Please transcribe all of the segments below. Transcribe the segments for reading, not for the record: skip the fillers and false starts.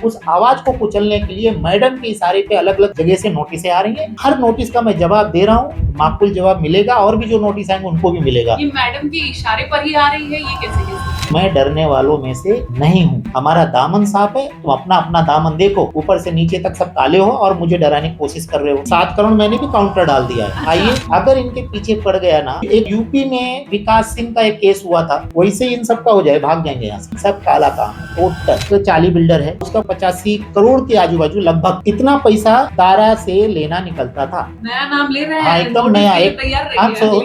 उस आवाज को कुचलने के लिए मैडम के इशारे पे अलग अलग जगह से नोटिस आ रही है। हर नोटिस का मैं जवाब दे रहा हूँ, माकूल जवाब मिलेगा और भी जो नोटिस आएंगे उनको भी मिलेगा। ये मैडम के इशारे पर ही आ रही है, ये कैसे? मैं डरने वालों में से नहीं हूँ। हमारा दामन साफ है, तुम अपना अपना दामन देखो, ऊपर से नीचे तक सब काले हो और मुझे डराने की कोशिश कर रहे हो। 7 करोड़ मैंने भी काउंटर डाल दिया है। आइए, अगर इनके पीछे पड़ गया ना, एक यूपी में विकास सिंह का एक केस हुआ था, वैसे इन सब का हो जाए, भाग जाएंगे यहाँ से। सब काला काम है। टोटल तो 40 बिल्डर है, उसका 85 करोड़ के आजू बाजू लगभग इतना पैसा दारा से लेना निकलता था। नया नाम ले रहे हाँ, हैं, एकदम नया।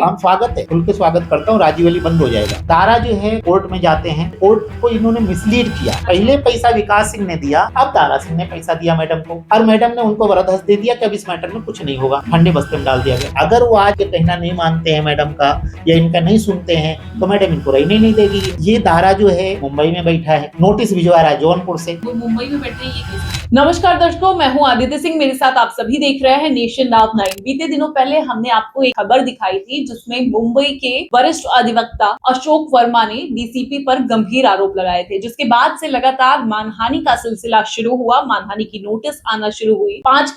हम स्वागत है, खुल के स्वागत करता हूँ। राजीवली बंद हो जाएगा। दारा जो है कोर्ट में जाते हैं, कोर्ट को इन्होंने मिसलीड किया। पहले पैसा विकास सिंह ने दिया, अब दारा सिंह ने पैसा दिया मैडम को, और मैडम ने उनको वरदहस्त दे दिया कि अब इस मैटर में कुछ नहीं होगा, ठंडे बस्ते में डाल दिया गया। अगर वो आज कहना नहीं मानते हैं मैडम का या इनका नहीं सुनते हैं तो मैडम इनको रहने नहीं देगी। ये दारा जो है मुंबई में बैठा है, नोटिस भिजवा रहा है जौनपुर से। वो मुंबई में बैठे हैं। नमस्कार दर्शकों, मैं हूं आदित्य सिंह, मेरे साथ आप सभी देख रहे हैं नेशन नाउ 9। बीते दिनों पहले हमने आपको एक खबर दिखाई थी जिसमें मुंबई के वरिष्ठ अधिवक्ता अशोक वर्मा ने डीसीपी पर गंभीर आरोप लगाए थे, जिसके बाद से लगातार मानहानि का सिलसिला शुरू हुआ। मानहानि की नोटिस आना शुरू हुई। 5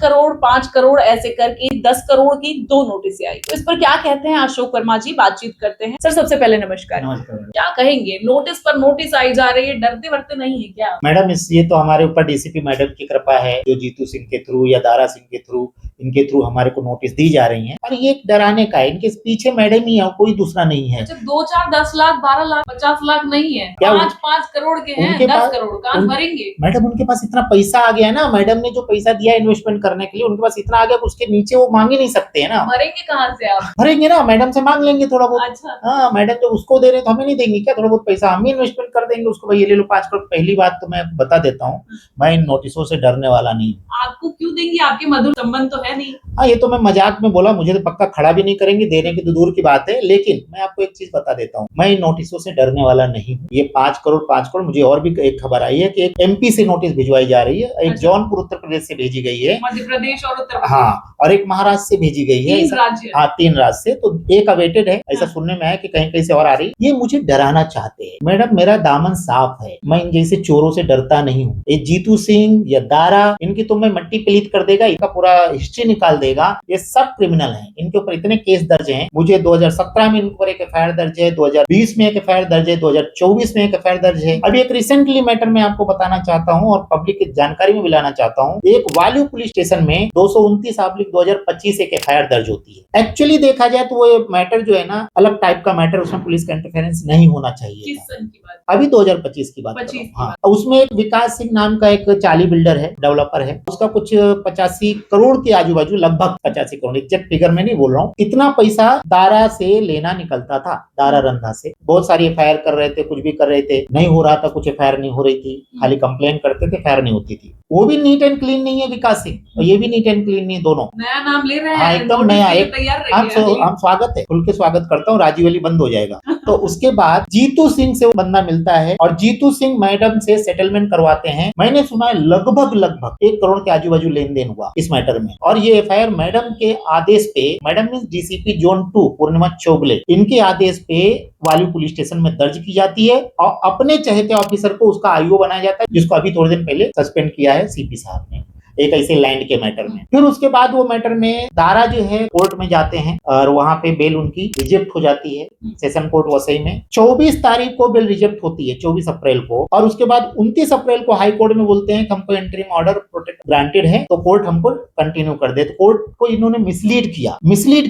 करोड़ ऐसे करके 10 करोड़ की 2 नोटिस आई। तो इस पर क्या कहते हैं अशोक वर्मा जी, बातचीत करते हैं। सर, सबसे पहले नमस्कार। क्या कहेंगे, नोटिस पर नोटिस आई जा रही है, डरते वरते नहीं है क्या मैडम? ये तो हमारे ऊपर डीसीपी मैडम की कृपा है, जो जीतू सिंह के थ्रू या दारा सिंह के थ्रू, इनके थ्रू हमारे को नोटिस दी जा रही हैं। और ये डराने का है, इनके पीछे मैडम ही है, कोई दूसरा नहीं है। 2, 4, 10 लाख, 12 लाख, 50 लाख नहीं है, 5 करोड़ के हैं, 10 करोड़ कहाँ भरेंगे? मैडम, उनके पास इतना पैसा आ गया ना, मैडम ने जो पैसा दिया इन्वेस्टमेंट करने के लिए, उनके पास इतना आ गया, उसके नीचे वो मांग ही नहीं सकते है ना। भरेंगे कहाँ से आप? भरेंगे ना, मैडम से मांग लेंगे थोड़ा बहुत। अच्छा। हाँ, मैडम जो उसको दे रहे तो हमें नहीं देंगे क्या? थोड़ा बहुत पैसा हम ही इन्वेस्टमेंट कर देंगे उसको, भाई ये ले लो 5 करोड़। पहली बात तो मैं बता देता हूँ, मैं इन नोटिसों से डरने वाला नहीं। आपको क्यों देंगे? आपके मधुर संबंध तो है नहीं। हाँ, ये तो मैं मजाक में बोला, मुझे तो पक्का खड़ा भी नहीं करेंगे, देने की तो दूर की बात है। लेकिन मैं आपको एक चीज बता देता हूँ, मैं इन नोटिसों से डरने वाला नहीं हूँ। ये 5 करोड़, मुझे और भी एक खबर आई है कि एक एमपी से नोटिस भिजवाई जा रही है, एक जौनपुर उत्तर प्रदेश से भेजी गई है, मध्य प्रदेश और उत्तर प्रदेश। हाँ, और एक महाराष्ट्र से भेजी गई है। 3 राज्य। हाँ, 3 राज्य से। तो एक अवेटेड है, ऐसा सुनने में आया कि कहीं कहीं से और आ रही। ये मुझे डराना चाहते हैं। मैडम, मेरा दामन साफ है, मैं इन जैसे चोरों से डरता नहीं हूँ। ये जीतू सिंह या दारा, इनकी तो मैं मट्टी पलीत कर देगा, इनका पूरा हिस्ट्री निकाल देगा। ये सब क्रिमिनल हैं, इनके ऊपर इतने केस दर्ज हैं। मुझे 2017 में इनके ऊपर एक एफआईआर दर्ज है, 2020 में एक एफआईआर दर्ज है, 2024 में एक एफआईआर दर्ज है। अभी एक रिसेंटली मैटर में आपको बताना चाहता हूँ और पब्लिक की जानकारी में मिलाना चाहता हूँ। एक वाल्यू पुलिस स्टेशन में 229/2025 एक एफआईआर दर्ज होती है। एक्चुअली देखा जाए तो वो मैटर जो है ना, अलग टाइप का मैटर, उसमें पुलिस का इंटरफेरेंस नहीं होना चाहिए। किस सन की बात? अभी 2025 की बात कर रहा हूं। हाँ, उसमें एक विकास सिंह नाम का एक 40 बिल्डर है, डेवलपर है, उसका कुछ 85 करोड़ के आजू बाजू, लगभग 85 करोड़, एग्जैक्ट फिगर में नहीं बोल रहा हूँ, इतना पैसा दारा से लेना निकलता था, दारा रंधा से। बहुत सारी एफआईआर कर रहे थे, कुछ भी कर रहे थे, नहीं हो रहा था, कुछ एफआईआर नहीं हो रही थी, खाली कंप्लेन करते थे, एफआईआर नहीं होती थी। वो भी नीट एंड क्लीन नहीं है विकास सिंह, और ये भी नीट एंड क्लीन नहीं, दोनों नया नाम ले रहे हैं। हाँ, एकदम नया। हम स्वागत है, खुल के स्वागत करता हूँ। राजीवली बंद हो जाएगा। तो उसके बाद जीतू सिंह से वो बंदा मिलता है और जीतू सिंह मैडम से सेटलमेंट करवाते हैं। मैंने सुना है लगभग 1 करोड़ के आजू बाजू लेन देन हुआ इस मैटर में। और ये एफआईआर मैडम के आदेश पे, मैडम मींस डीसीपी जोन 2 पूर्णिमा चौगले, इनके आदेश पे वाल्यू पुलिस स्टेशन में दर्ज की जाती है और अपने चहेते ऑफिसर को उसका आईओ बनाया जाता है, जिसको अभी थोड़े दिन पहले सस्पेंड किया है सीपी साहब ने, एक ऐसे लैंड के मैटर में। फिर उसके बाद वो मैटर में दारा जो है कोर्ट में जाते हैं और वहां पे बेल उनकी रिजेक्ट हो जाती है, सेशन कोर्ट वसई में। 24 तारीख को बेल रिजेक्ट होती है, 24 अप्रैल को। और उसके बाद 29 अप्रैल को हाई कोर्ट में बोलते हैं कि हमको इंटरिम ऑर्डर प्रोटेक्ट ग्रांटेड है, तो कोर्ट हमको कंटिन्यू कर दे। तो कोर्ट को इन्होंने मिसलीड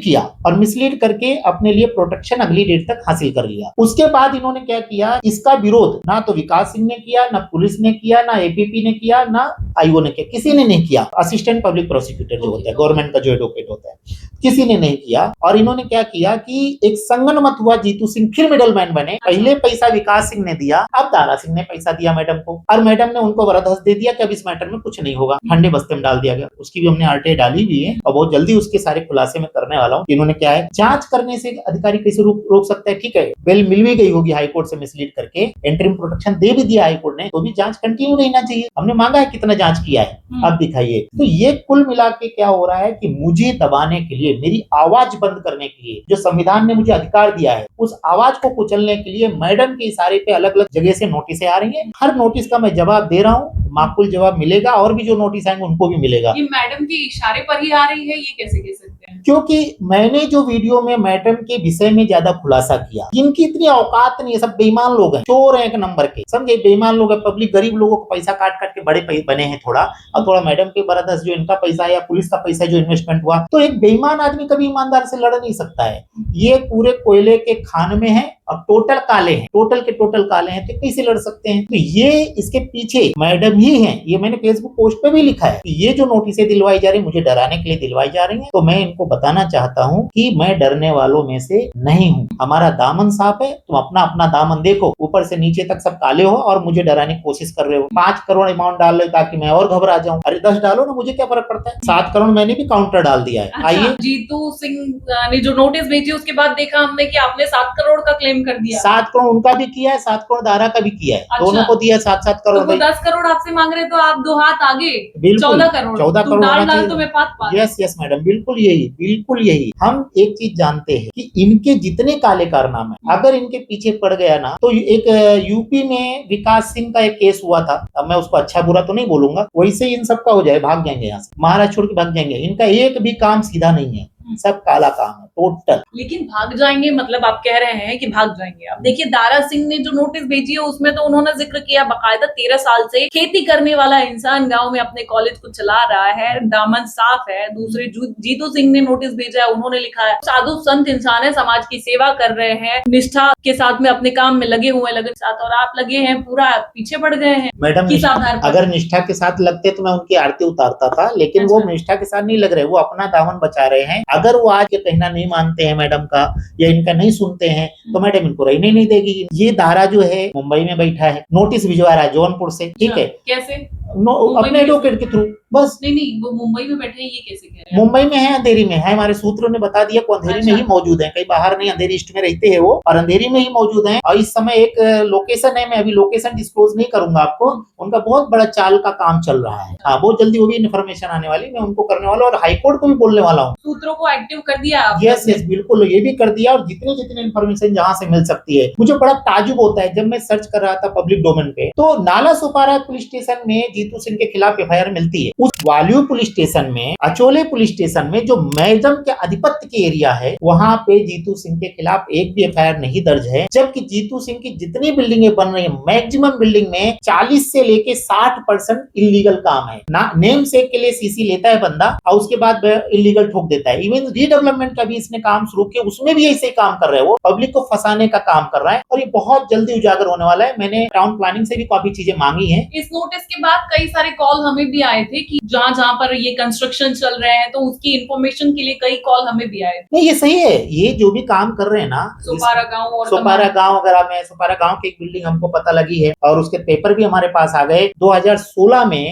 किया और मिसलीड करके अपने लिए प्रोटेक्शन अगली डेट तक हासिल कर लिया। उसके बाद इन्होंने क्या किया, इसका विरोध ना तो विकास सिंह ने किया, ना पुलिस ने किया, ना एपीपी ने किया, ना आईओ ने किया, किसी ने नहीं किया। असिस्टेंट पब्लिक प्रोसिक्यूटर जो होता है, गवर्नमेंट का जो एडवोकेट होता है, किसी ने नहीं किया। और इन्होंने क्या किया कि एक संगनमत हुआ, जीतू सिंह फिर मिडलमैन बने। पहले पैसा विकास सिंह ने दिया, अब दारा सिंह ने पैसा दिया मैडम को, और मैडम ने उनको वरदहस्त दे दिया कि अब इस मैटर में कुछ नहीं होगा, ठंडे बस्ते में डाल दिया गया। उसकी भी हमने आरटीआई डाली हुई है और बहुत जल्दी उसके सारे खुलासे में करने वाला हूँ। इन्होंने क्या है, जांच करने से अधिकारी कैसे रोक सकता है? ठीक है, बेल मिल भी गई होगी हाईकोर्ट से मिसलीड करके, इंटरिम प्रोटेक्शन दे भी दिया हाईकोर्ट ने, तो भी जांच कंटिन्यू रहना चाहिए। हमने मांगा है, कितना जांच किया है, अब दिखाइए। तो ये कुल मिला के क्या हो रहा है कि मुझे दबाने के लिए, मेरी आवाज बंद करने के लिए जो संविधान ने मुझे अधिकार दिया है, उस आवाज को कुचलने के लिए मैडम के इशारे पे अलग अलग जगह से नोटिस आ रही है। हर नोटिस का मैं जवाब दे रहा हूँ, माकूल जवाब मिलेगा, और भी जो नोटिस आएंगे उनको भी मिलेगा। ये मैडम के इशारे पर ही आ रही है, ये कैसे कह सकते हैं? क्योंकि मैंने जो वीडियो में मैडम के विषय में ज्यादा खुलासा किया, जिनकी इतनी औकात नहीं है, सब बेईमान लोग हैं, चोर हैं एक नंबर के, समझे, बेईमान लोग हैं। पब्लिक गरीब लोगों को पैसा काट काट के बड़े बने हैं थोड़ा, और थोड़ा मैडम के बरदस जो इनका पैसा है या पुलिस का पैसा जो इन्वेस्टमेंट हुआ, तो एक बेईमान आदमी कभी ईमानदार से लड़ नहीं सकता है। ये पूरे कोयले के खान में है और टोटल काले हैं, टोटल के टोटल काले हैं, तो कैसे लड़ सकते हैं? तो ये इसके पीछे मैडम ही हैं। ये मैंने फेसबुक पोस्ट पे भी लिखा है कि ये जो नोटिसें दिलवाई जा रही, मुझे डराने के लिए दिलवाई जा रही हैं। तो मैं इनको बताना चाहता हूं कि मैं डरने वालों में से नहीं हूं। हमारा दामन साफ है, तुम अपना अपना दामन देखो, ऊपर से नीचे तक सब काले हो और मुझे डराने की कोशिश कर रहे हो। 5 करोड़ अमाउंट डाल रहे हो ताकि मैं और घबरा जाऊं। अरे 10 डालो ना, मुझे क्या फर्क पड़ता है। 7 करोड़ मैंने भी काउंटर डाल दिया है। आइए, जीतू सिंह ने जो नोटिस भेजी उसके बाद देखा हमने कि आपने 7 करोड़ का क्लेम कर दिया। 7 करोड़ उनका भी किया है, 7 करोड़ दारा का भी किया है। अच्छा। दोनों को दिया 7-7 करोड़। तो वो 10 करोड़ आपसे मांग रहे तो आप 2 हाथ आगे, बिल्कुल 14 करोड़ 14 तू करोड़ डाल होना डाल चाहिए। तो मैं पात पात। यस मैडम, बिल्कुल यही, बिल्कुल यही। हम एक चीज जानते हैं कि इनके जितने काले कारनामे, अगर इनके पीछे पड़ गया ना, तो एक यूपी में विकास सिंह का एक केस हुआ था। अब मैं उसको अच्छा बुरा तो नहीं बोलूंगा, वैसे ही इन सबका हो जाए, भाग जाएंगे यहाँ से, महाराष्ट्र छोड़ के भाग जाएंगे। इनका एक भी काम सीधा नहीं है, सब काला काम है टोटल। लेकिन भाग जाएंगे मतलब आप कह रहे हैं कि भाग जाएंगे। अब देखिए दारा सिंह ने जो नोटिस भेजी है उसमें तो उन्होंने जिक्र किया बाकायदा 13 साल से खेती करने वाला इंसान गांव में अपने कॉलेज को चला रहा है, दामन साफ है। दूसरे जीतू सिंह ने नोटिस भेजा है, उन्होंने लिखा है साधु संत इंसान है, समाज की सेवा कर रहे हैं, निष्ठा के साथ में अपने काम में लगे हुए लगन साथ, और आप लगे हैं पूरा पीछे पड़ गए हैं। मैडम किस आधार पर? अगर निष्ठा के साथ लगते तो मैं उनकी आरती उतारता था, लेकिन वो निष्ठा के साथ नहीं लग रहे, वो अपना दामन बचा रहे हैं। अगर वो आज के कहना नहीं मानते हैं मैडम का या इनका नहीं सुनते हैं तो मैडम इनको रहने नहीं देगी। ये दारा जो है मुंबई में बैठा है, नोटिस भिजवा रहा है जौनपुर से, ठीक है, कैसे? अपने एडवोकेट के थ्रू, बस। नहीं वो मुंबई में बैठे हैं, ये कैसे कह रहे हैं? मुंबई में है, अंधेरी में है, हमारे सूत्रों ने बता दिया, अंधेरी में ही मौजूद है, कहीं बाहर नहीं, अंधेरी ईस्ट में रहते हैं वो, और अंधेरी में ही मौजूद है। और इस समय एक लोकेशन है, मैं अभी लोकेशन डिस्क्लोज नहीं करूंगा आपको, उनका बहुत बड़ा चाल का काम चल रहा है। हाँ, बहुत जल्दी वो भी इन्फॉर्मेशन आने वाली, मैं उनको करने वाला, और हाईकोर्ट को भी बोलने वाला हूँ। सूत्रों को एक्टिव कर दिया? यस बिल्कुल, ये भी कर दिया, और जितनी जितनी इन्फॉर्मेशन जहाँ से मिल सकती है। मुझे बड़ा ताजुब होता है, जब मैं सर्च कर रहा था पब्लिक डोमेन पे, तो नाला सुपारा पुलिस स्टेशन में जीतू सिंह के खिलाफ एफआईआर मिलती है। उस वाल्यू पुलिस स्टेशन में, अचोले पुलिस स्टेशन में, जो मैडम के आधिपत्य के एरिया है, वहां पे जीतू सिंह के खिलाफ एक भी एफआईआर नहीं दर्ज है। जबकि जीतू सिंह की जितनी बिल्डिंगें बन रही है, मैक्सिमम बिल्डिंग में 40 से लेके 60% इलीगल काम है ना। नेम सेक के लिए सीसी लेता है बंदा और उसके बाद इलीगल ठोक देता है। इवन रीडेवलपमेंट का भी इसने काम शुरू किया, उसमें भी ऐसे काम कर रहे हैं, वो पब्लिक को फंसाने का काम कर रहा है, और ये बहुत जल्दी उजागर होने वाला है। मैंने टाउन प्लानिंग से भी काफी चीजें मांगी है। इस नोटिस के बाद कई सारे कॉल हमें भी आए थे कि जहाँ जहाँ पर ये कंस्ट्रक्शन चल रहे हैं, तो उसकी इंफॉर्मेशन के लिए कई कॉल हमें भी आए थे। नहीं, ये सही है, ये जो भी काम कर रहे हैं ना, सोपारा गांव और सोपारा गांव वगैरह में, सोपारा गांव की एक बिल्डिंग हमको पता लगी है और उसके पेपर भी हमारे पास आ गए। 2016 में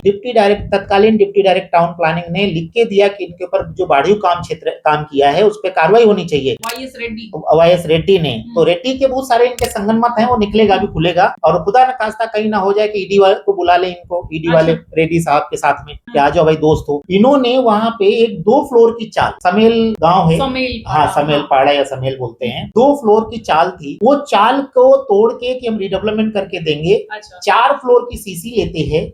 तत्कालीन डिप्टी डायरेक्टर टाउन प्लानिंग ने लिख के दिया कि इनके ऊपर जो बाढ़ी काम किया है उस पर कार्रवाई होनी चाहिए। वाईएस रेड्डी ने, तो रेड्डी के बहुत सारे इनके संगनमत हैं, वो निकलेगा भी खुलेगा, और खुदा न खास्ता कहीं ना हो जाए कि ईडी वाले को बुला ले, इनको ईडी वाले रेड्डी साहब के साथ में, कि आ जाओ भाई दोस्त हो। इन्होंने वहां पे एक 2 फ्लोर की चाल, समेल गांव है, समेल पाड़ा या समेल बोलते हैं, 2 फ्लोर की चाल थी। वो चाल को तोड़ के कि हम रिडेवलपमेंट करके देंगे, 4 फ्लोर की सीसी लेते हैं,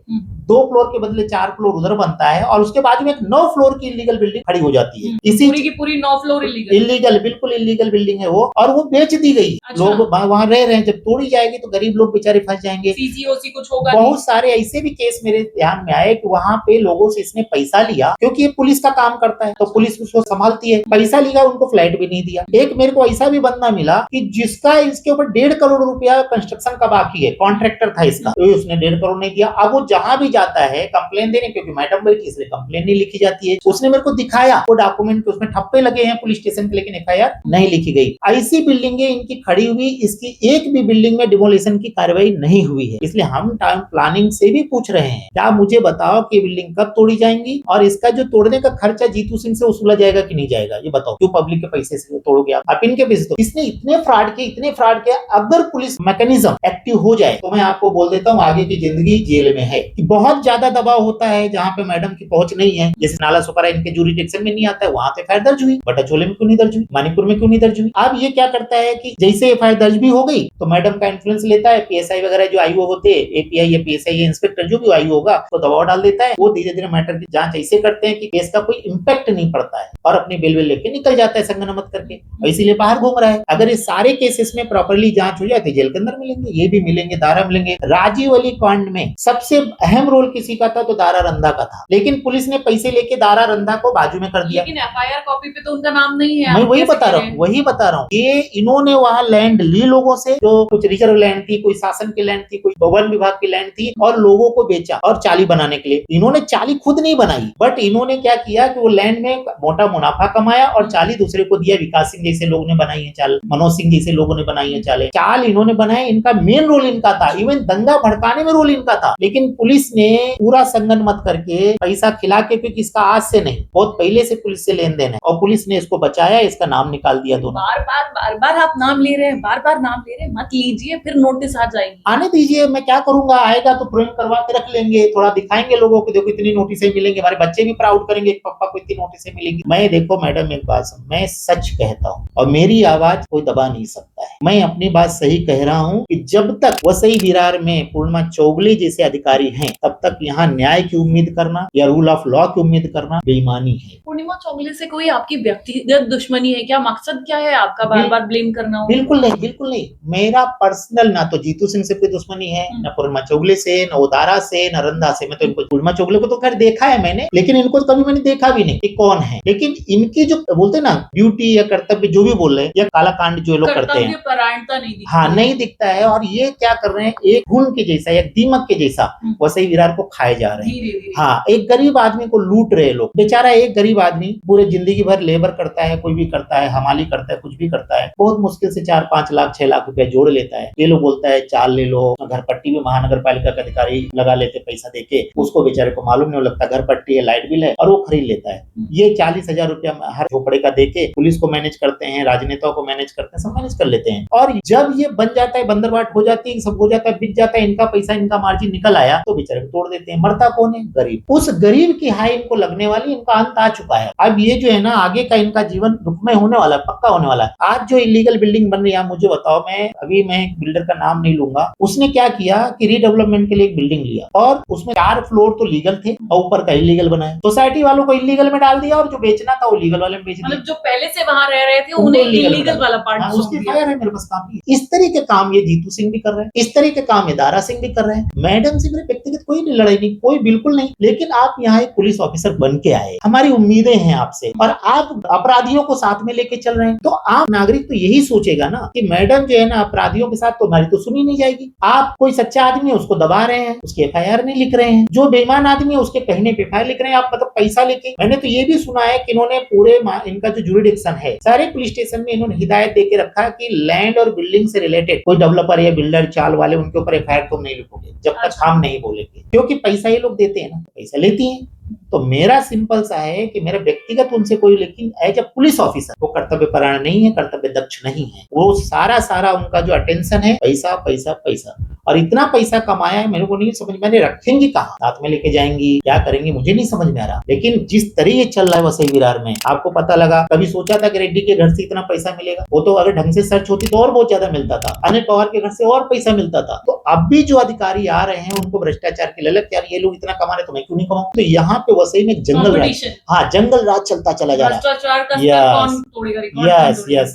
2 फ्लोर के बदले 4 फ्लोर उधर बनता है, और उसके बाद में एक 9 फ्लोर की इलीगल बिल्डिंग खड़ी हो जाती है। इसी पूरी की पूरी 9 फ्लोर इलीगल, बिल्कुल इलीगल बिल्डिंग है वो, और वो बेच दी गई। लोग वहां रह रहे हैं, जब तोड़ी जाएगी तो गरीब लोग बेचारे फंस जाएंगे। सीसीओसी कुछ होगा। बहुत सारे ऐसे भी केस मेरे ध्यान में आए कि वहां पे लोगों से इसने पैसा लिया, क्योंकि ये पुलिस का काम करता है तो पुलिस उसको संभालती है, पैसा लिया, उनको फ्लैट भी नहीं दिया। एक मेरे को ऐसा भी बंदा मिला कि जिसका इसके ऊपर 1.5 करोड़ रुपया कंस्ट्रक्शन का बाकी है, कॉन्ट्रैक्टर था इसका, तो उसने 1.5 करोड़ नहीं दिया। अब वो जहां भी जाता है कंप्लेन देने, क्योंकि मैडम बैठी इसलिए कंप्लेन नहीं लिखी जाती है, उसने मेरे को दिखाया वो डॉक्यूमेंट, उसमें ठप्पे लगे हैं पुलिस स्टेशन के, लेकिन एफआईआर नहीं लिखी गई। ऐसी बिल्डिंगें इनकी खड़ी हुई, इसकी एक भी बिल्डिंग में डिमोलिशन की कार्रवाई नहीं हुई है। इसलिए हम टाउन प्लानिंग से भी पूछ रहे रहे हैं। क्या मुझे बताओ कि बिल्डिंग कब तोड़ी जाएंगी और इसका जो तोड़ने का खर्चा जीतू सिंह से वसूला जाएगा कि नहीं जाएगा, ये बताओ। क्यों पब्लिक के पैसे से तोड़ोगे आप इनके पैसे तो। इसने इतने फ्रॉड किए, अगर पुलिस मैकेनिज्म एक्टिव हो जाए तो मैं आपको बोल देता हूँ आगे की जिंदगी जेल में है। बहुत ज्यादा दबाव होता है जहाँ पे मैडम की पहुंच नहीं है, जैसे नाला सुपारा इनके जूरिडिक्शन में नहीं आता है, वहां पे एफआईआर दर्ज हुई, बटाचोले में क्यों नहीं दर्ज हुई, मणिपुर में क्यों नहीं दर्ज हुई। अब ये क्या करता है कि जैसे एफआईआर दर्ज भी हो गई तो मैडम का इन्फ्लुएंस लेता है, पीएसआई वगैरह जो आईओ होते हैं, एपीआई या पीएसआई या इंस्पेक्टर जो भी आईओ होगा तो दबाव डाल देता है। वो धीरे धीरे मैटर की जांच ऐसे करते हैं कि केस का कोई इंपैक्ट नहीं पड़ता है और अपनी बेल वेल लेके निकल जाता है संगनमत करके, इसीलिए बाहर घूम रहा है। अगर इस सारे केसेस में प्रॉपर्ली जांच हो जाए तो जेल के अंदर मिलेंगे, ये भी मिलेंगे, दारा मिलेंगे। राजीव अली कांड में सबसे अहम रोल किसी का था तो दारा रंधा का था, लेकिन पुलिस ने पैसे लेके दारा रंधा को बाजू में कर दिया। लेकिन एफआईआर कॉपी पे तो उनका नाम नहीं है। मैं वही बता रहा हूँ कि इन्होंने वहां लैंड ली लोगों से, जो कुछ रिजर्व लैंड थी, कोई शासन की लैंड थी, कोई वन विभाग की लैंड थी, और लोगों को बेचा और चाली बनाने के लिए। इन्होंने चाली खुद नहीं बनाई, बट इन्होंने क्या किया कि वो लैंड में मोटा मुनाफा कमाया और चाली दूसरे को दिया। विकास सिंह जैसे लोगों ने बनाई है चाल, मनोज सिंह जैसे लोगों ने बनाई है चाल इन्होंने बनाए। इनका मेन रोल इनका था, इवन दंगा भड़काने में रोल इनका था, लेकिन पुलिस ने पूरा संगन मत करके पैसा खिला के, क्योंकि इसका आज से नहीं बहुत पहले से पुलिस से लेन देन है, और पुलिस ने इसको बचाया, इसका नाम निकाल दिया दोनों। बार बार आप नाम ले रहे हैं, बार बार नाम ले रहे हैं, मत लीजिए, फिर नोटिस आ जाएंगे। आने दीजिए, मैं क्या करूंगा, आएगा तो प्रिंट करवा के रख लेंगे, थोड़ा दिखाएंगे लोगों को, देखो इतनी नोटिसें मिलेंगी, हमारे बच्चे भी प्राउड करेंगे पापा को इतनी नोटिसें मिलेंगी। मैं देखो मैडम एक बात सुन, मैं सच कहता हूँ और मेरी आवाज कोई दबा नहीं सकता है। मैं अपनी बात सही कह रहा हूँ कि जब तक वसई विरार में पूर्णिमा चौगले जैसे अधिकारी हैं तब तक यहाँ न्याय की उम्मीद करना या रूल ऑफ लॉ की उम्मीद करना बेईमानी है। पूर्णिमा चौगले से कोई आपकी व्यक्तिगत दुश्मनी है क्या? मकसद क्या है आपका बार बार ब्लेम करना हो? बिल्कुल नहीं, बिल्कुल नहीं। मेरा पर्सनल ना तो जीतू सिंह से कोई दुश्मनी है, न पूर्णिमा चौगले से, न उदारा से, न रंधा से। मैं तो इनको पूर्णिमा चौगले को तो खैर देखा है मैंने, लेकिन इनको तो कभी मैंने देखा भी नहीं कि कौन है। लेकिन इनकी जो बोलते ना ड्यूटी या कर्तव्य जो भी बोल रहे हैं, या काला कांड जो लोग करते हैं, परायणता नहीं दिखती। हाँ नहीं दिखता है। और ये क्या कर रहे हैं, एक घुन के जैसा या दीमक के जैसा वसई विरार को खाए जा रहे हैं। हाँ, एक गरीब आदमी को लूट रहे लोग। बेचारा एक गरीब आदमी पूरे जिंदगी भर लेबर करता है, कोई भी करता है, हमाली करता है, कुछ भी करता है, बहुत मुश्किल से 4-5 लाख 6 लाख रुपया जोड़ लेता है। ये लोग बोलता है चाल ले लो, घर पट्टी भी महानगर पालिका के अधिकारी लगा लेते पैसा देके, उसको बेचारे को मालूम नहीं लगता घर पट्टी है, लाइट बिल है, और वो खरीद लेता है। ये 40,000 रुपया हर झोपड़े का देके पुलिस को मैनेज करते हैं, राजनेताओं को मैनेज करते हैं, सब मैनेज कर लेते हैं। और जब ये बन जाता है, बंदरबाट हो जाती है, सब हो जाता है, बिक जाता है, इनका पैसा, इनका मार्जिन निकल आया तो बेचारे को तोड़ देते हैं। मरता कौन है? गरीब। उस गरीब की हाय इनको लगने वाली, इनका अंत आ चुका है। अब ये जो है ना, आगे का इनका जीवन दुखमय होने वाला है, पक्का होने वाला है। आज जो इलीगल बिल्डिंग बन रही है, मुझे बताओ, मैं एक बिल्डर का नाम नहीं लूंगा, उसने क्या किया कि रीडेवलपमेंट के लिए एक बिल्डिंग लिया और उसमें 4 फ्लोर तो लीगल थे और ऊपर का इलीगल बनाया। सोसाइटी वालों को इलीगल में डाल दिया और जो बेचना था वो लीगल वाले में बेच दिया। मतलब जो पहले से वहां रह रहे थे उन्हें इलीगल वाला पार्ट उसकी फायर है मेरे पास काम। इस तरह के काम ये जीतू सिंह भी कर रहे हैं, इस तरह के काम ये दारा सिंह भी कर रहे हैं। मैडम से मेरे व्यक्तिगत कोई लड़ाई नहीं, कोई बिल्कुल नहीं, लेकिन आप यहाँ एक पुलिस ऑफिसर बन के आए, हमारी उम्मीदें हैं आपसे, और आप अपराधियों को साथ में लेके चल रहे हैं, तो आप नागरिक तो यही सोचेगा ना कि मैडम जो है ना अपराधियों के साथ, तो हमारी तो सुनी नहीं जाएगी। आप कोई सच्चा आदमी है उसको दबा रहे हैं, उसके एफआईआर नहीं लिख रहे हैं, जो बेईमान आदमी है उसके कहने पे एफआईआर लिख रहे हैं, आप मतलब पैसा लेके। मैंने तो ये भी सुना है कि इन्होंने पूरे इनका जो जुरिडिक्शन है सारे पुलिस स्टेशन में इन्होंने हिदायत देके रखा है कि लैंड और बिल्डिंग से रिलेटेड कोई डेवलपर या बिल्डर चाल वाले, उनके ऊपर एफआईआर तुम नहीं लिखोगे जब तक हम नहीं बोलेंगे, क्योंकि पैसा ये लोग देते हैं ना, पैसा लेती है। तो मेरा सिंपल सा है कि मेरा व्यक्तिगत उनसे कोई, लेकिन एज अ पुलिस ऑफिसर वो कर्तव्य परायण नहीं है, कर्तव्य दक्ष नहीं है। वो सारा उनका जो अटेंशन है पैसा पैसा पैसा, और इतना पैसा कमाया है मेरे को नहीं समझ में, रखेंगी कहाँ, साथ में लेके जाएंगी, क्या करेंगी, मुझे नहीं समझ में आ रहा। लेकिन जिस तरह ये चल रहा है वसई विरार में, आपको पता लगा, कभी सोचा था कि रेड्डी के घर से इतना पैसा मिलेगा? वो तो अगर ढंग से सर्च होती तो और बहुत ज्यादा मिलता था। अनिल पवार के घर से और पैसा मिलता था। तो अब भी जो अधिकारी आ रहे हैं उनको भ्रष्टाचार की ललक, यार ये लोग इतना कमा रहे तो मैं क्यों नहीं कमाऊं? तो यहाँ पे वसई में जंगल राज, हाँ जंगल राज चलता चला जा रहा है।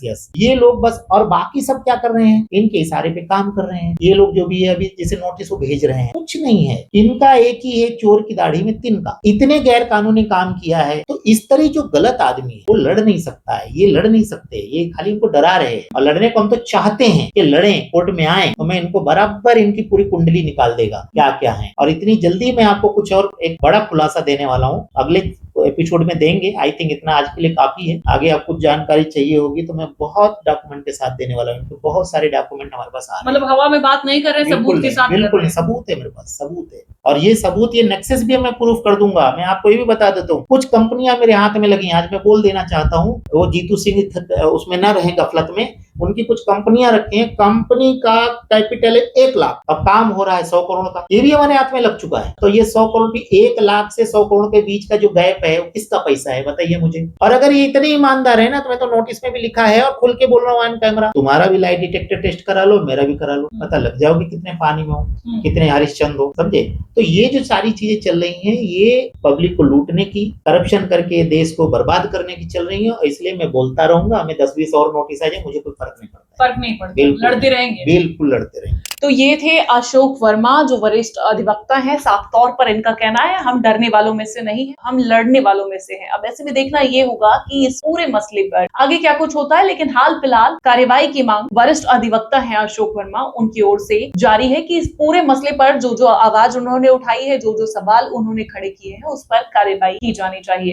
यस ये लोग बस, और बाकी सब क्या कर रहे हैं, इनके इशारे पे काम कर रहे हैं। ये लोग जो भी है अभी जैसे नोटिस वो भेज रहे हैं, कुछ नहीं है इनका, एक ही है चोर की दाढ़ी में तिनका। इतने गैर कानूनी काम किया है, तो इस तरह जो गलत आदमी है वो लड़ नहीं सकता है, ये लड़ नहीं सकते, ये खाली इनको डरा रहे हैं। और लड़ने को हम तो चाहते हैं कि लड़े, कोर्ट में आए, तो मैं इनको बराबर इनकी पूरी कुंडली निकाल देगा क्या क्या है। और इतनी जल्दी मैं आपको कुछ और एक बड़ा खुलासा देने वाला हूँ, अगले एपिसोड में देंगे। आई थिंक इतना आज के लिए काफी है। आगे आपको जानकारी चाहिए होगी तो मैं बहुत डॉक्यूमेंट के साथ देने वाला हूँ। बहुत सारे डॉक्यूमेंट हमारे पास आ रहे हैं। मतलब हवा में बात नहीं कर रहे, सबूत के साथ कर बिल्कुल रहे हैं। सबूत है मेरे पास, सबूत है। और ये सबूत, ये नेक्सस भी मैं प्रूफ कर दूंगा। मैं आपको ये भी बता देता हूँ, कुछ कंपनियां मेरे हाथ में लगी। आज मैं बोल देना चाहता हूँ, वो जीतू सिंह उसमें न रहे गफलत में। उनकी कुछ कंपनियां रखी हैं, कंपनी का कैपिटल है 1 लाख, अब काम हो रहा है 100 करोड़ का। ये भी हमारे हाथ में लग चुका है। तो ये 100 करोड़ की 1 लाख से 100 करोड़ के बीच का जो गैप है, वो किसका पैसा है बताइए मुझे। और अगर ये इतने ईमानदार है ना, तो मैं तो नोटिस में भी लिखा है और खुल के बोल रहा हूँ ऑन कैमरा, तुम्हारा भी लाई डिटेक्टर टेस्ट करा लो, मेरा भी करा लो, पता लग जाओगे कितने पानी में हो, कितने हरिश्चंद्र हो, समझे। तो ये जो सारी चीजें चल रही हैं, ये पब्लिक को लूटने की, करप्शन करके देश को बर्बाद करने की चल रही है। इसलिए मैं बोलता रहूंगा, हमें 10-20 और नोटिस आ जाए, मुझे कोई फर्क नहीं पड़ता। फर्क नहीं पड़ता, लड़ते रहेंगे। बिल्कुल लड़ते रहेंगे। तो ये थे अशोक वर्मा, जो वरिष्ठ अधिवक्ता हैं। साफ तौर पर इनका कहना है, हम डरने वालों में से नहीं है, हम लड़ने वालों में से हैं। अब ऐसे में देखना ये होगा कि इस पूरे मसले पर आगे क्या कुछ होता है। लेकिन हाल फिलहाल कार्यवाही की मांग वरिष्ठ अधिवक्ता हैं अशोक वर्मा, उनकी ओर से जारी है कि इस पूरे मसले पर जो जो आवाज उन्होंने उठाई है, जो जो सवाल उन्होंने खड़े किए हैं, उस पर कार्यवाही की जानी चाहिए।